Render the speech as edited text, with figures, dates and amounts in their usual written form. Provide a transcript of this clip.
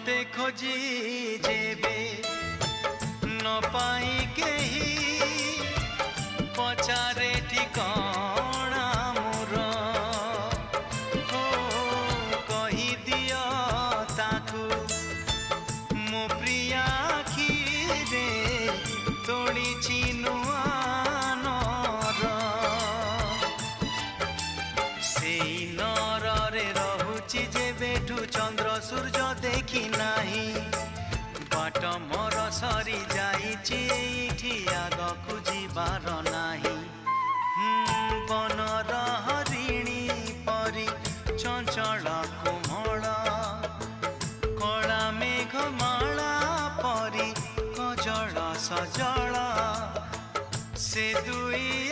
मते खोजी जेबे न पाई केही पचारे ठिकाना मोर हो कही दियो ताकू मो प्रिया आखिरे तोड़ी चिनुआ नर सेई नरे रहुची जेबेठू चंद्र सूर्य देखी नाही बाट मोर सरी जाइछि एठी आगकू जीवार नाही बनर हरिणी परी चंचल कोमल कला मेघमाला परी कजल सजल से दुई